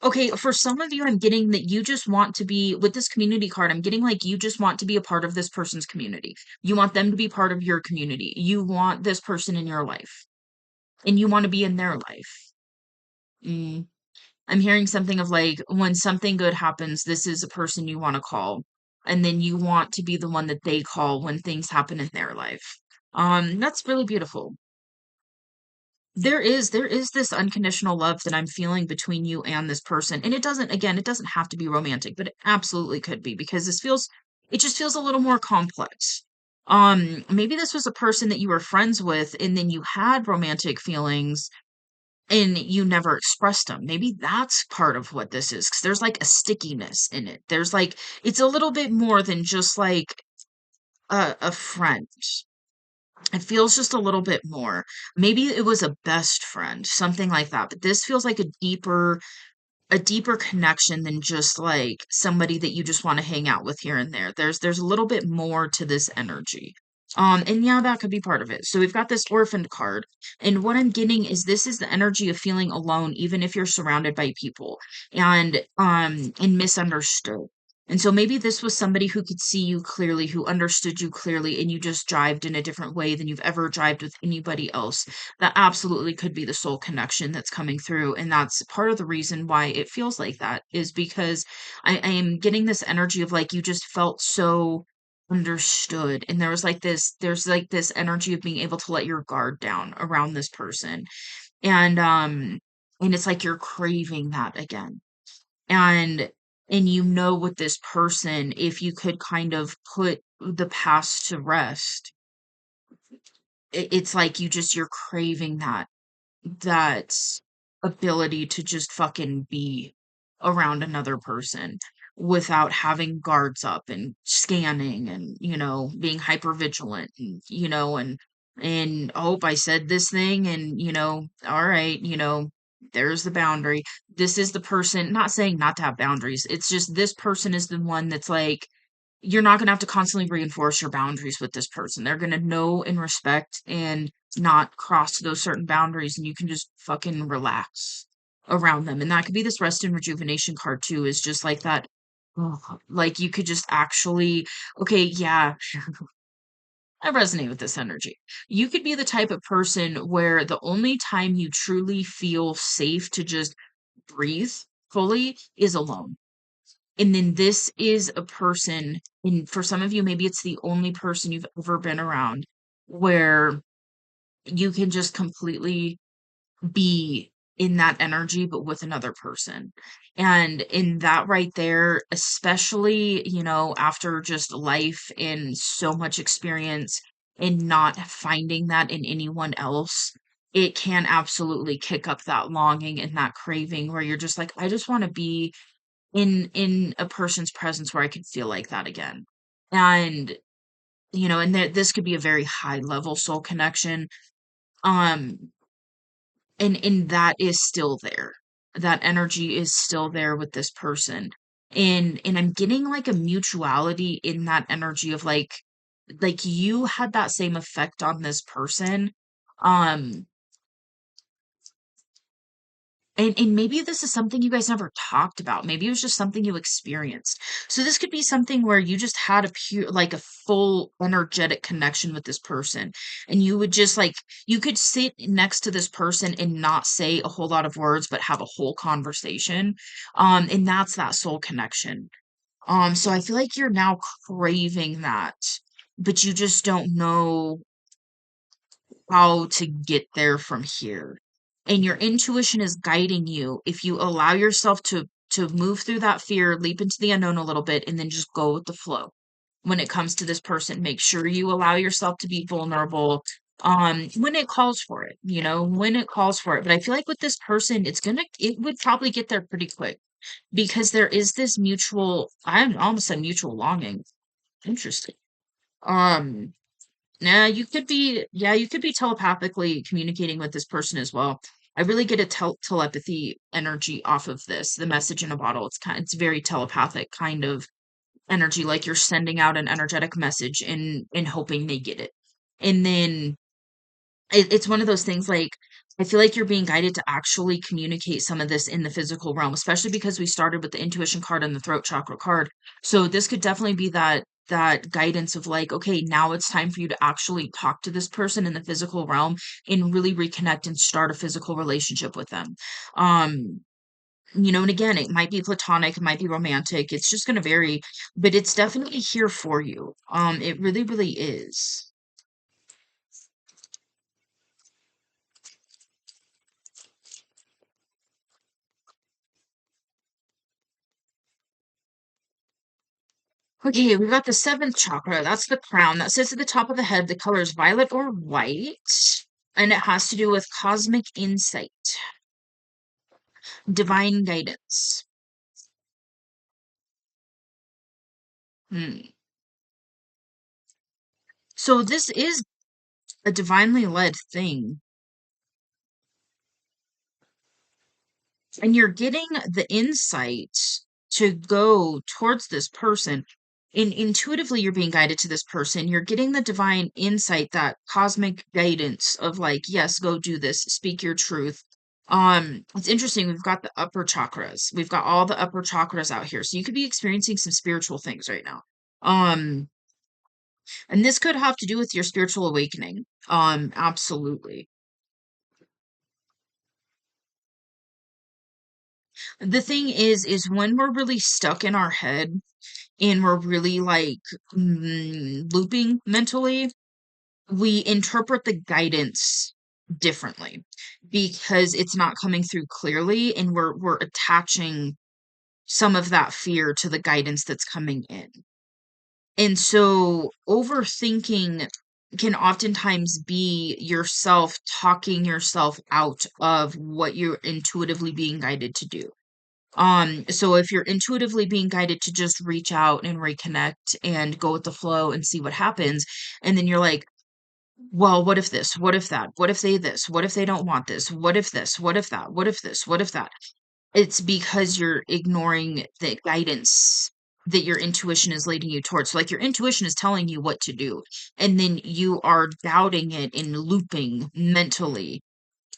Okay, for some of you, I'm getting that you just want to be, with this community card, I'm getting like you just want to be a part of this person's community. You want them to be part of your community. You want this person in your life, and you want to be in their life. Mm. I'm hearing something of like, when something good happens, this is a person you want to call, and then you want to be the one that they call when things happen in their life. That's really beautiful. There is this unconditional love that I'm feeling between you and this person. And it doesn't have to be romantic, but it absolutely could be, because it just feels a little more complex. Maybe this was a person that you were friends with and then you had romantic feelings and you never expressed them. Maybe that's part of what this is, because there's like a stickiness in it. There's like, it's a little bit more than just like a friend. It feels just a little bit more. Maybe it was a best friend, something like that, but this feels like a deeper connection than just like somebody that you just wanna hang out with here and there. There's a little bit more to this energy. And yeah, that could be part of it. So we've got this orphaned card, and what I'm getting is this is the energy of feeling alone, even if you're surrounded by people, and misunderstood. And so maybe this was somebody who could see you clearly, who understood you clearly, and you just jived in a different way than you've ever jived with anybody else. That absolutely could be the soul connection that's coming through, and that's part of the reason why it feels like that is because I am getting this energy of like you just felt so understood, and there's like this energy of being able to let your guard down around this person, and it's like you're craving that again, and you know with this person, if you could kind of put the past to rest, it's like you're craving that ability to just fucking be around another person without having guards up and scanning and, being hyper vigilant and, oh, I said this thing and, all right, there's the boundary. This is the person, not saying not to have boundaries. It's just this person is the one that's like, you're not gonna have to constantly reinforce your boundaries with this person. They're gonna know and respect and not cross those certain boundaries, and you can just fucking relax around them. And that could be this rest and rejuvenation card too, is just like that. Like you could just actually, okay, yeah, I resonate with this energy. You could be the type of person where the only time you truly feel safe to just breathe fully is alone. And then this is a person, and for some of you, maybe it's the only person you've ever been around where you can just completely be in that energy, but with another person. And in that right there, especially, after just life and so much experience and not finding that in anyone else, it can absolutely kick up that longing and that craving where you're just like, I just want to be in a person's presence where I could feel like that again. And, this could be a very high level soul connection. Um, and that is still there. That energy is still there with this person. And I'm getting like a mutuality in that energy of like you had that same effect on this person. Um, and maybe this is something you guys never talked about. Maybe it was just something you experienced. So this could be something where you just had a pure, like a full energetic connection with this person. And you would just like, you could sit next to this person and not say a whole lot of words, but have a whole conversation. And that's that soul connection. So I feel like you're now craving that, but you just don't know how to get there from here. And your intuition is guiding you if you allow yourself to move through that fear, leap into the unknown a little bit, and then just go with the flow. When it comes to this person, make sure you allow yourself to be vulnerable when it calls for it, when it calls for it. But I feel like with this person, it would probably get there pretty quick because there is this mutual, I almost said mutual longing. Interesting. Um, you could be telepathically communicating with this person as well. I really get a telepathy energy off of this. The message in a bottle. It's very telepathic kind of energy, like you're sending out an energetic message and hoping they get it. And then it's one of those things like I feel like you're being guided to actually communicate some of this in the physical realm, especially because we started with the intuition card and the throat chakra card. So this could definitely be that guidance of like, okay, now it's time for you to actually talk to this person in the physical realm and really reconnect and start a physical relationship with them. Um, and again, it might be platonic, it might be romantic. It's just going to vary, but it's definitely here for you. It really, really is. Okay, we've got the seventh chakra. That's the crown that sits at the top of the head. The color is violet or white, and it has to do with cosmic insight, divine guidance. Hmm. So this is a divinely led thing, and you're getting the insight to go towards this person. intuitively you're being guided to this person. You're getting the divine insight, that cosmic guidance of like, yes, go do this, speak your truth. It's interesting. We've got the upper chakras. We've got all the upper chakras out here. So you could be experiencing some spiritual things right now. Um, and this could have to do with your spiritual awakening. Absolutely. The thing is when we're really stuck in our head and we're really like looping mentally, we interpret the guidance differently because it's not coming through clearly, and we're attaching some of that fear to the guidance that's coming in. And so overthinking can oftentimes be yourself talking yourself out of what you're intuitively being guided to do. So if you're intuitively being guided to just reach out and reconnect and go with the flow and see what happens, and then you're like, well, what if this? What if that? What if they this? What if they don't want this? What if this? What if that? What if this? What if that? It's because you're ignoring the guidance that your intuition is leading you towards. So, like, your intuition is telling you what to do, and then you are doubting it and looping mentally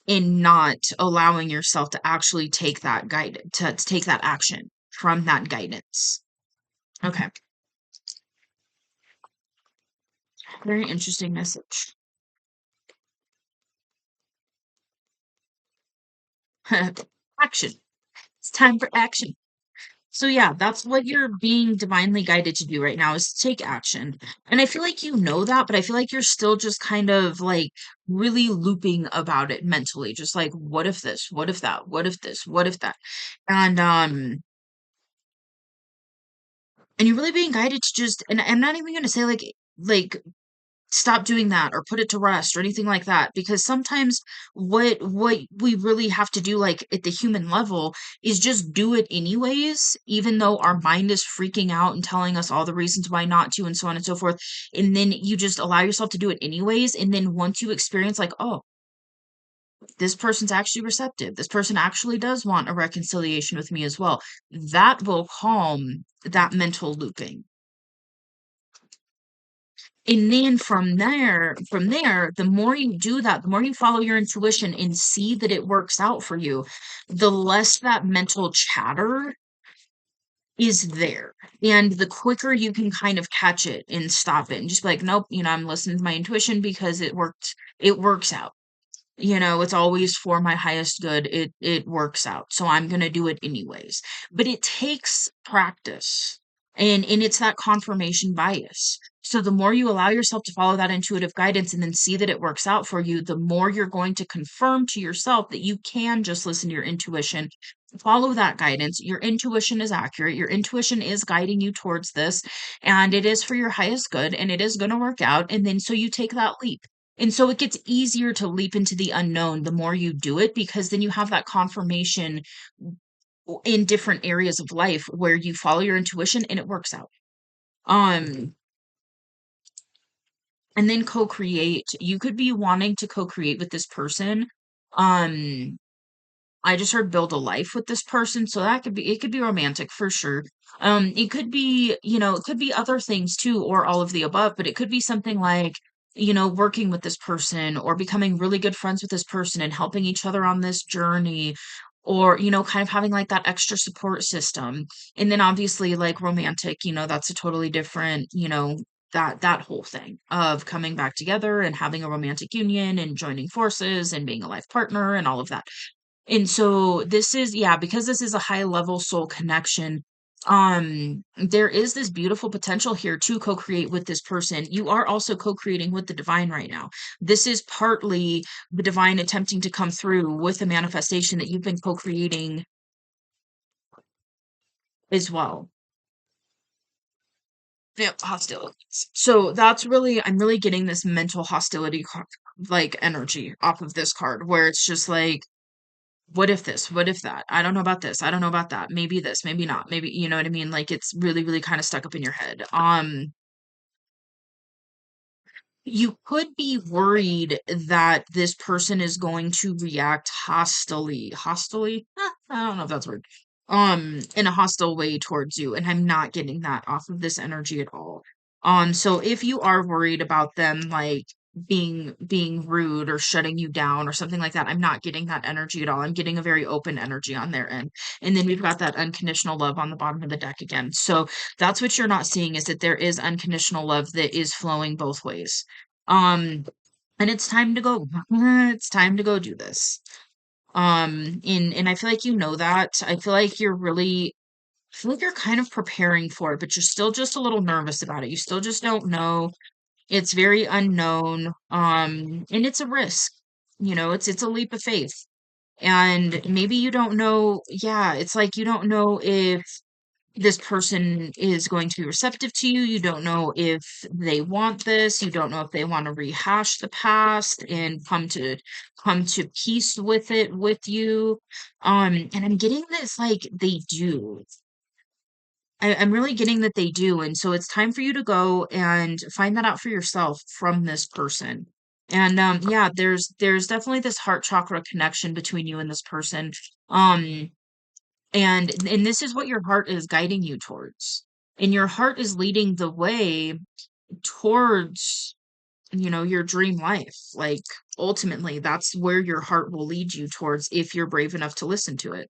and not allowing yourself to actually take that to take that action from that guidance. Okay. Very interesting message. Action. It's time for action. So yeah, that's what you're being divinely guided to do right now, is to take action. And I feel like you know that, but I feel like you're still just kind of like really looping about it mentally, just like, what if this? What if that? What if this? What if that? And and you're really being guided to just, and I'm not even gonna say like stop doing that or put it to rest or anything like that, because sometimes what we really have to do, like at the human level, is just do it anyways, even though our mind is freaking out and telling us all the reasons why not to, and so on and so forth. And then you just allow yourself to do it anyways, and then once you experience like, oh, this person's actually receptive, this person actually does want a reconciliation with me as well, that will calm that mental looping. And then from there, the more you do that, the more you follow your intuition and see that it works out for you, the less that mental chatter is there. And the quicker you can kind of catch it and stop it and just be like, nope, I'm listening to my intuition because it works out. It's always for my highest good. It works out. So I'm gonna do it anyways. But it takes practice. And it's that confirmation bias. So the more you allow yourself to follow that intuitive guidance and then see that it works out for you, the more you're going to confirm to yourself that you can just listen to your intuition, follow that guidance. Your intuition is accurate. Your intuition is guiding you towards this, and it is for your highest good, and it is going to work out. And then so you take that leap. And so it gets easier to leap into the unknown the more you do it, because then you have that confirmation in different areas of life where you follow your intuition and it works out. Um, and then co-create. You could be wanting to co-create with this person. Um, I just heard build a life with this person, so it could be romantic for sure. It could be, it could be other things too, or all of the above, but it could be something like, working with this person or becoming really good friends with this person and helping each other on this journey, or, kind of having like that extra support system. And then obviously like romantic, that's a totally different, that whole thing of coming back together and having a romantic union and joining forces and being a life partner and all of that. And so this is, yeah, because this is a high level soul connection, there is this beautiful potential here to co-create with this person. You are also co-creating with the divine right now. This is partly the divine attempting to come through with the manifestation that you've been co-creating as well. Yeah, hostility. So I'm really getting this mental hostility like energy off of this card, where it's just like, what if this? What if that? I don't know about this. I don't know about that. Maybe this, maybe not. Maybe, you know what I mean? Like it's really, really kind of stuck up in your head. You could be worried that this person is going to react hostilely. Hostilely? I don't know if that's a word. in a hostile way towards you, and I'm not getting that off of this energy at all. So if you are worried about them like being rude or shutting you down or something like that, I'm not getting that energy at all. I'm getting a very open energy on their end. And then we've got that unconditional love on the bottom of the deck again. So that's what you're not seeing, is that there is unconditional love that is flowing both ways. Um and it's time to go. It's time to go do this. And I feel like you know that. I feel like I feel like you're kind of preparing for it, but you're still just a little nervous about it. You still just don't know. It's very unknown. And it's a risk. It's a leap of faith. And maybe you don't know, yeah, it's like you don't know if this person is going to be receptive to you. You don't know if they want this. You don't know if they want to rehash the past and come to peace with it with you. And I'm getting this like they do. I'm really getting that they do. And so it's time for you to go and find that out for yourself from this person. And yeah, there's definitely this heart chakra connection between you and this person. Um and this is what your heart is guiding you towards. And your heart is leading the way towards, your dream life. Like ultimately, that's where your heart will lead you towards if you're brave enough to listen to it.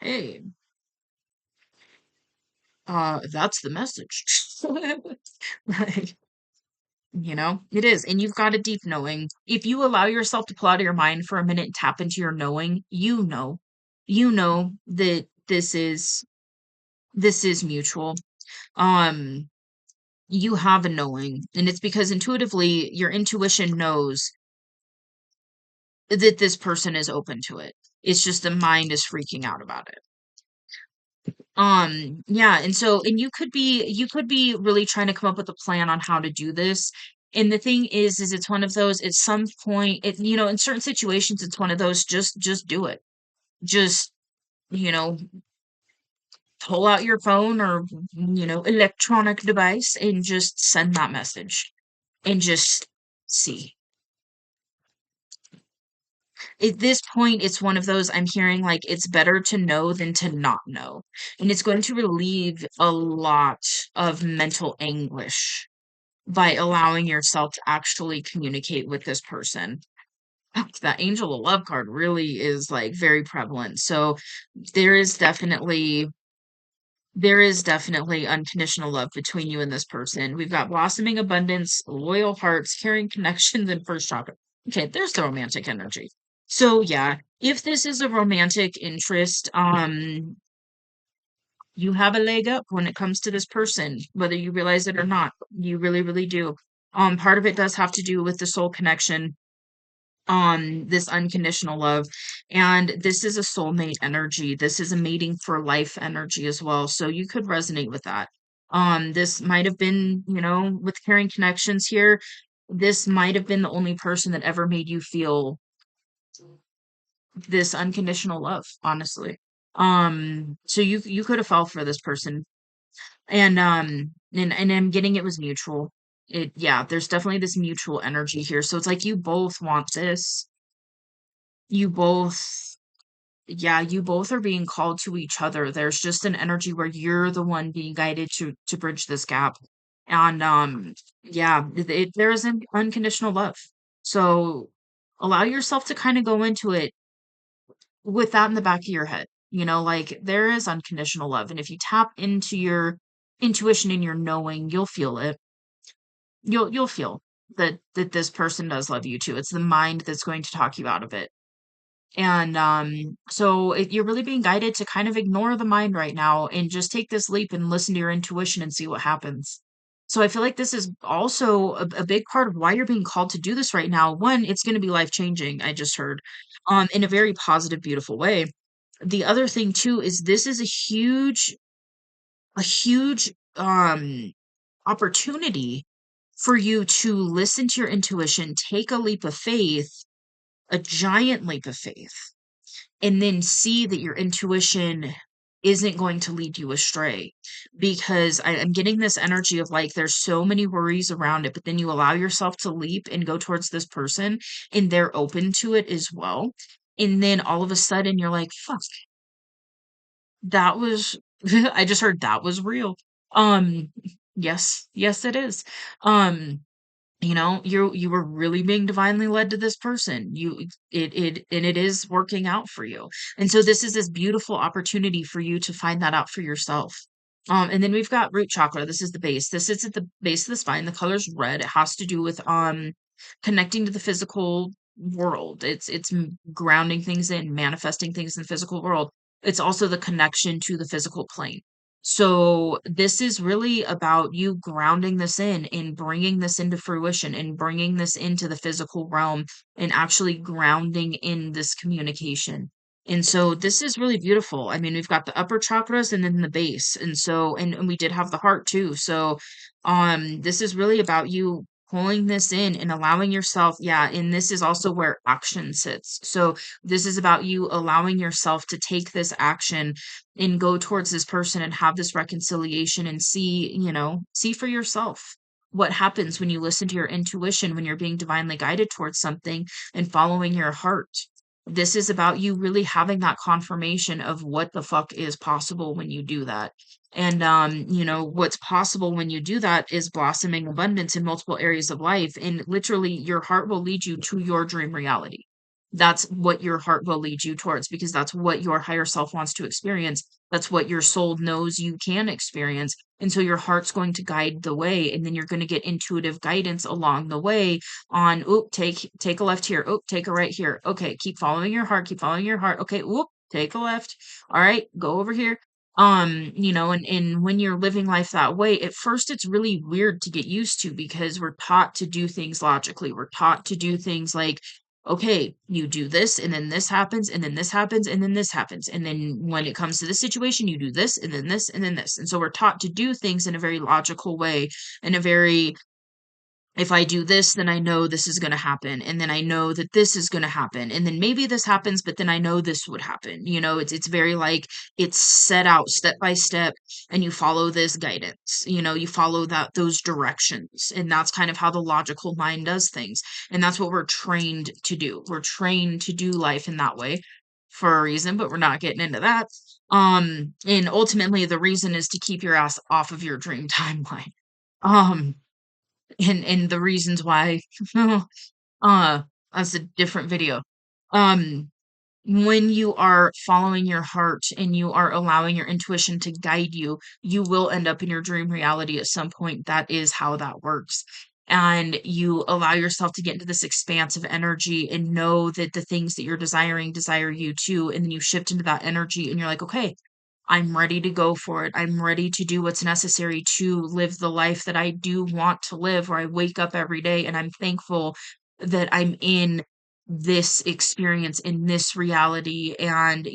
Hey, that's the message. Like, it is. And you've got a deep knowing. If you allow yourself to pull out of your mind for a minute and tap into your knowing, you know that this is mutual. Um, you have a knowing, and it's because intuitively your intuition knows that this person is open to it. It's just the mind is freaking out about it. Yeah, and you could be really trying to come up with a plan on how to do this. And the thing is it's one of those, at some point, in certain situations, it's one of those, just do it. Just, you know, pull out your phone or, electronic device and just send that message and just see. At this point, it's one of those, I'm hearing like it's better to know than to not know. And it's going to relieve a lot of mental anguish by allowing yourself to actually communicate with this person. That angel of love card really is like very prevalent. So there is definitely there is definitely unconditional love between you and this person. We've got blossoming abundance, loyal hearts, caring connections, and first chakra. Okay, there's the romantic energy. So yeah, if this is a romantic interest, you have a leg up when it comes to this person, whether you realize it or not. You really, really do. Part of it does have to do with the soul connection, this unconditional love. And this is a soulmate energy. This is a mating for life energy as well. So you could resonate with that. This might have been, with caring connections here, this might have been the only person that ever made you feel this unconditional love, honestly. So you could have fell for this person. And I'm getting it was mutual. Yeah, there's definitely this mutual energy here. So it's like you both want this. You both Yeah, you both are being called to each other. There's just an energy where you're the one being guided to bridge this gap. And yeah, there is an unconditional love. So allow yourself to kind of go into it with that in the back of your head. Like there is unconditional love. And if you tap into your intuition and your knowing, you'll feel it. You'll feel that this person does love you too. It's the mind that's going to talk you out of it. And so you're really being guided to kind of ignore the mind right now and just take this leap and listen to your intuition and see what happens. So I feel like this is also a big part of why you're being called to do this right now. One, it's going to be life changing. I just heard, in a very positive, beautiful way. The other thing too is this is a huge opportunity for you to listen to your intuition, take a leap of faith, a giant leap of faith, and then see that your intuition isn't going to lead you astray. Because I'm getting this energy of like there's so many worries around it, but then you allow yourself to leap and go towards this person and they're open to it as well. And then all of a sudden you're like, fuck, that was, I just heard that was real. Um, yes, yes, it is. Um, you were really being divinely led to this person. And it is working out for you. And so this is this beautiful opportunity for you to find that out for yourself. And then we've got root chakra. This is the base. This sits at the base of the spine. The color's red. It has to do with connecting to the physical world. It's grounding things in, manifesting things in the physical world. It's also the connection to the physical plane. So this is really about you grounding this in and bringing this into fruition and bringing this into the physical realm and actually grounding in this communication. And so this is really beautiful. I mean, we've got the upper chakras and then the base. And so and we did have the heart too. So this is really about you pulling this in and allowing yourself, yeah, and this is also where action sits. So this is about you allowing yourself to take this action and go towards this person and have this reconciliation and see, see for yourself what happens when you listen to your intuition, when you're being divinely guided towards something and following your heart. This is about you really having that confirmation of what the fuck is possible when you do that. And what's possible when you do that is blossoming abundance in multiple areas of life. And literally your heart will lead you to your dream reality. That's what your heart will lead you towards because that's what your higher self wants to experience. That's what your soul knows you can experience. And so your heart's going to guide the way, and then you're going to get intuitive guidance along the way on, oop, take a left here. Oop, take a right here. Okay, keep following your heart, keep following your heart. Okay, oop, take a left. All right, go over here. And when you're living life that way, at first it's really weird to get used to because we're taught to do things logically. We're taught to do things like, okay, you do this, and then this happens, and then this happens, and then this happens. And then when it comes to this situation, you do this, and then this, and then this. And so we're taught to do things in a very logical way, in a very, if I do this, then I know this is going to happen. And then I know that this is going to happen. And then maybe this happens, but then I know this would happen. It's very like it's set out step by step and you follow this guidance. You follow those directions. And that's kind of how the logical mind does things. And that's what we're trained to do. We're trained to do life in that way for a reason, but we're not getting into that. And ultimately the reason is to keep your ass off of your dream timeline. Um and the reasons why uh that's a different video. um when you are following your heart and you are allowing your intuition to guide you, you will end up in your dream reality at some point. That is how that works. And you allow yourself to get into this expansive energy and know that the things that you're desiring desire you too. And then you shift into that energy and you're like, okay, I'm ready to go for it. I'm ready to do what's necessary to live the life that I do want to live, where I wake up every day and I'm thankful that I'm in this experience, in this reality, and,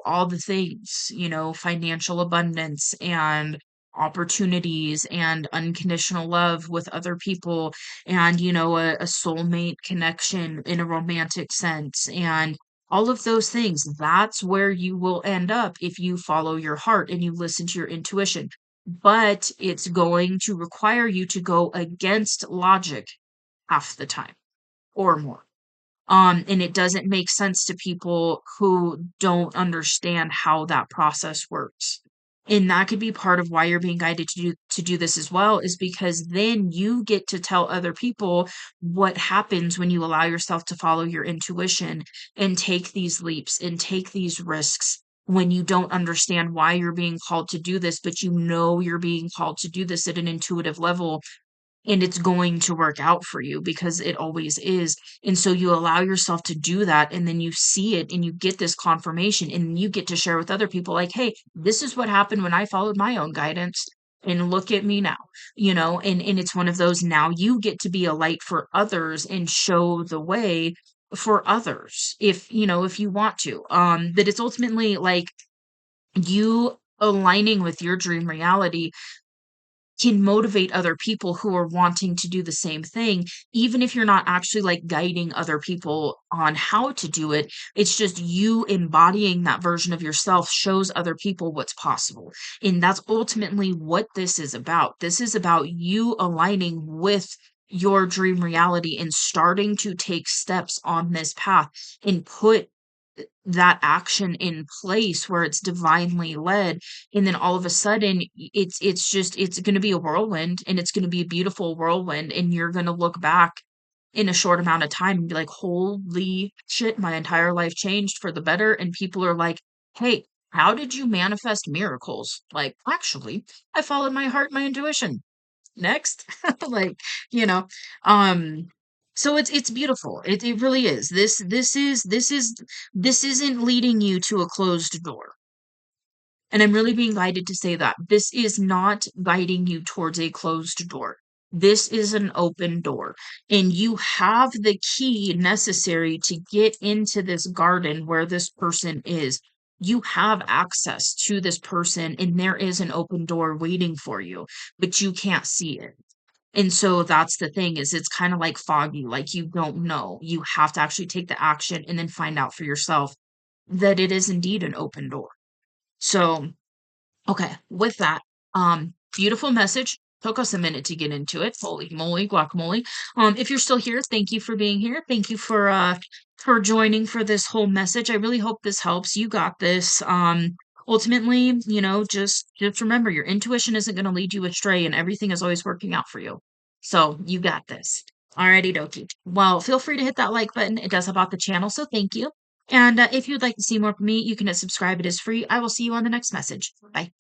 all the things, financial abundance and opportunities and unconditional love with other people and, a soulmate connection in a romantic sense and all of those things. That's where you will end up if you follow your heart and you listen to your intuition. But it's going to require you to go against logic half the time or more. And it doesn't make sense to people who don't understand how that process works. And that could be part of why you're being guided to do this as well, is because then you get to tell other people what happens when you allow yourself to follow your intuition and take these leaps and take these risks when you don't understand why you're being called to do this, but you're being called to do this at an intuitive level and it's going to work out for you because it always is. And so you allow yourself to do that and then you see it and you get this confirmation and you get to share with other people like, "Hey, this is what happened when I followed my own guidance and look at me now." And it's one of those, now you get to be a light for others and show the way for others if you want to. But it's ultimately like you aligning with your dream reality can motivate other people who are wanting to do the same thing, even if you're not actually like guiding other people on how to do it. It's just you embodying that version of yourself shows other people what's possible. And that's ultimately what this is about. This is about you aligning with your dream reality and starting to take steps on this path and put that action in place where it's divinely led, and then all of a sudden it's going to be a whirlwind, and it's going to be a beautiful whirlwind, and you're going to look back in a short amount of time and be like, holy shit, my entire life changed for the better. And people are like, hey, how did you manifest miracles? Like, actually, I followed my heart, my intuition. Next. Like, you know, um, so it's beautiful. It really is. This isn't leading you to a closed door. And I'm really being guided to say that. This is not guiding you towards a closed door. This is an open door. And you have the key necessary to get into this garden where this person is. You have access to this person, and there is an open door waiting for you, but you can't see it. And so that's the thing, is it's kind of like foggy, like you don't know. You have to actually take the action and then find out for yourself that it is indeed an open door. So okay, with that, beautiful message. Took us a minute to get into it. Holy moly, guacamole. If you're still here, thank you for being here. Thank you for joining for this whole message. I really hope this helps. You got this. Ultimately, just remember your intuition isn't going to lead you astray, and everything is always working out for you. So you got this. Alrighty dokie. Well, feel free to hit that like button. It does help out the channel, so thank you. And if you'd like to see more from me, you can hit subscribe. It is free. I will see you on the next message. Bye.